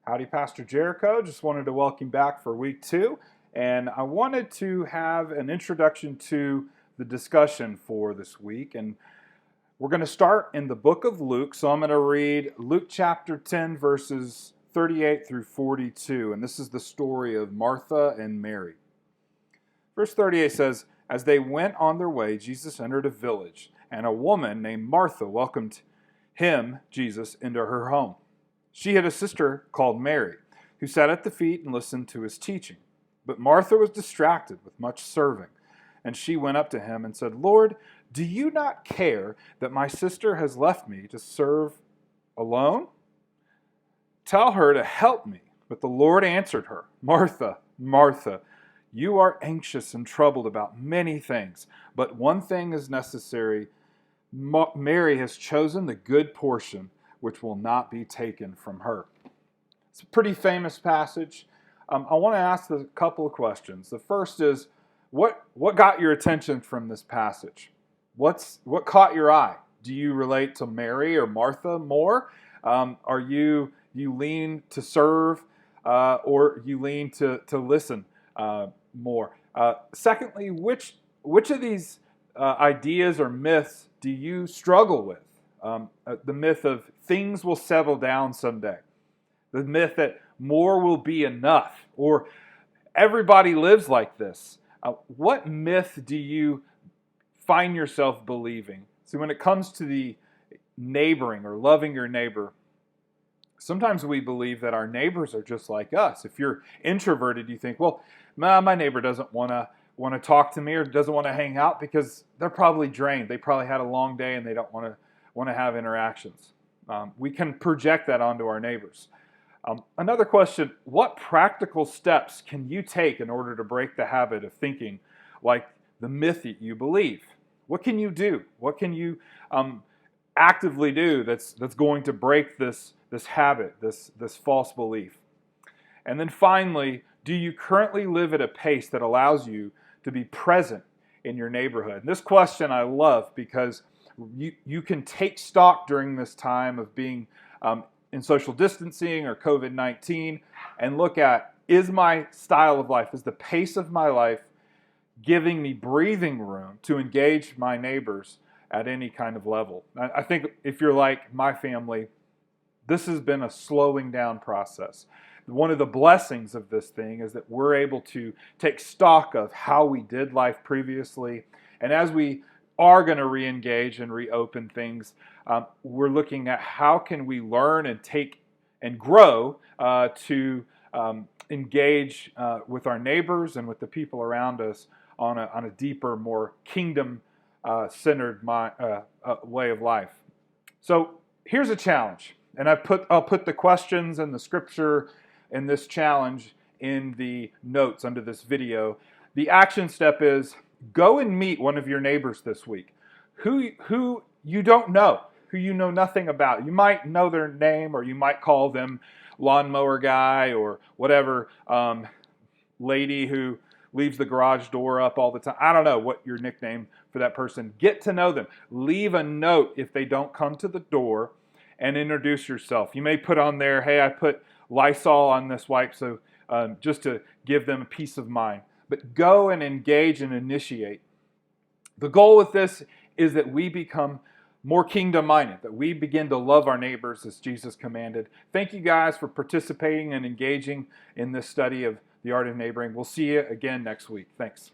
Howdy, Pastor Jericho. Just wanted to welcome you back for week 2. And I wanted to have an introduction to the discussion for this week. And we're going to start in the book of Luke. So I'm going to read Luke chapter 10, verses 38 through 42. And this is the story of Martha and Mary. Verse 38 says, "As they went on their way, Jesus entered a village, and a woman named Martha welcomed him, Jesus, into her home. She had a sister called Mary, who sat at the feet and listened to his teaching. But Martha was distracted with much serving. And she went up to him and said, 'Lord, do you not care that my sister has left me to serve alone? Tell her to help me.' But the Lord answered her, 'Martha, Martha, you are anxious and troubled about many things, but one thing is necessary. Mary has chosen the good portion, which will not be taken from her.'" It's a pretty famous passage. I want to ask a couple of questions. The first is, what got your attention from this passage? What caught your eye? Do you relate to Mary or Martha more? Are you lean to serve, or you lean to listen more? Secondly, which of these ideas or myths do you struggle with? The myth of things will settle down someday. The myth that more will be enough, or everybody lives like this. What myth do you find yourself believing? See, when it comes to the neighboring or loving your neighbor, sometimes we believe that our neighbors are just like us. If you're introverted, you think, well, my neighbor doesn't want to talk to me or doesn't want to hang out because they're probably drained. They probably had a long day and they don't want to have interactions. We can project that onto our neighbors. Another question, what practical steps can you take in order to break the habit of thinking like the myth that you believe? What can you do? What can you actively do that's going to break this habit, this false belief? And then finally, do you currently live at a pace that allows you to be present in your neighborhood? And this question I love because you can take stock during this time of being in social distancing or COVID-19 and look at, is my style of life, is the pace of my life giving me breathing room to engage my neighbors at any kind of level? I think if you're like my family, this has been a slowing down process. One of the blessings of this thing is that we're able to take stock of how we did life previously, and as we are going to re-engage and reopen things, we're looking at how can we learn and take and grow to engage with our neighbors and with the people around us on a deeper, more kingdom-centered way of life. So here's a challenge, and I'll put the questions and the scripture in this challenge in the notes under this video. The action step is, go and meet one of your neighbors this week who you don't know, who you know nothing about. You might know their name, or you might call them lawnmower guy or whatever, lady who leaves the garage door up all the time. I don't know what your nickname for that person. Get to know them. Leave a note if they don't come to the door, and introduce yourself. You may put on there, hey, I put Lysol on this wipe, so just to give them a peace of mind. But go and engage and initiate. The goal with this is that we become more kingdom-minded, that we begin to love our neighbors as Jesus commanded. Thank you guys for participating and engaging in this study of the art of neighboring. We'll see you again next week. Thanks.